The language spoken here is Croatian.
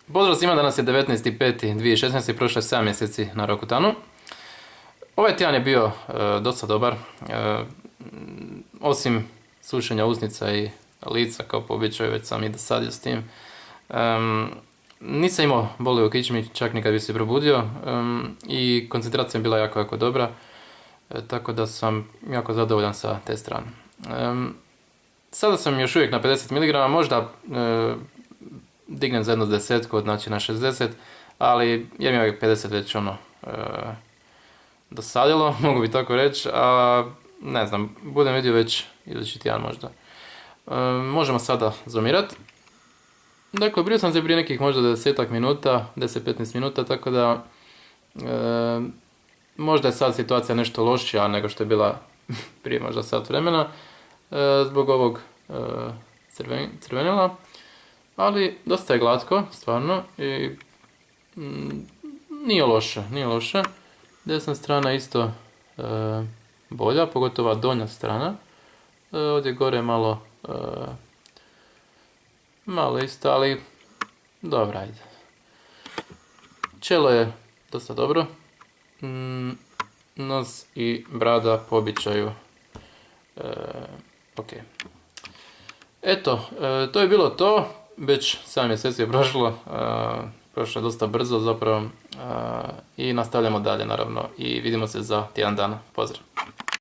Pozdrav svima, danas je 19.5.2016. prošlo je 7 mjeseci na Rokutanu. Ovaj tjedan je bio dosta dobar, osim sušenja usnica i lica kao po običaju, već sam i dosadio s tim. Nisam imao boli u kičmi čak ni kad bi se probudio i koncentracija je bila jako dobra, tako da sam jako zadovoljan sa te strane. Sada sam još uvijek na 50 mg, možda dignem za jednu desetku, znači na 60, ali jer mi je 50 već dosadilo, mogu bi tako reći, a ne znam, budem vidio već idući tjedan možda. Možemo sada zoomirati. Dakle, brio sam se prije nekih možda 10 minuta, 10-15 minuta, tako da možda je sad situacija nešto lošija nego što je bila prije možda sat vremena, zbog ovog crvenila. Ali dosta je glatko, stvarno, i nije loše. Desna strana isto bolja, pogotovo donja strana. Ovdje gore je malo isto, ali dobro, ajde. Čelo je dosta dobro. Nos i brada po običaju. Ok. Eto, to je bilo to. Već 7 mjeseci je prošlo je dosta brzo zapravo i nastavljamo dalje naravno i vidimo se za tjedan dana. Pozdrav!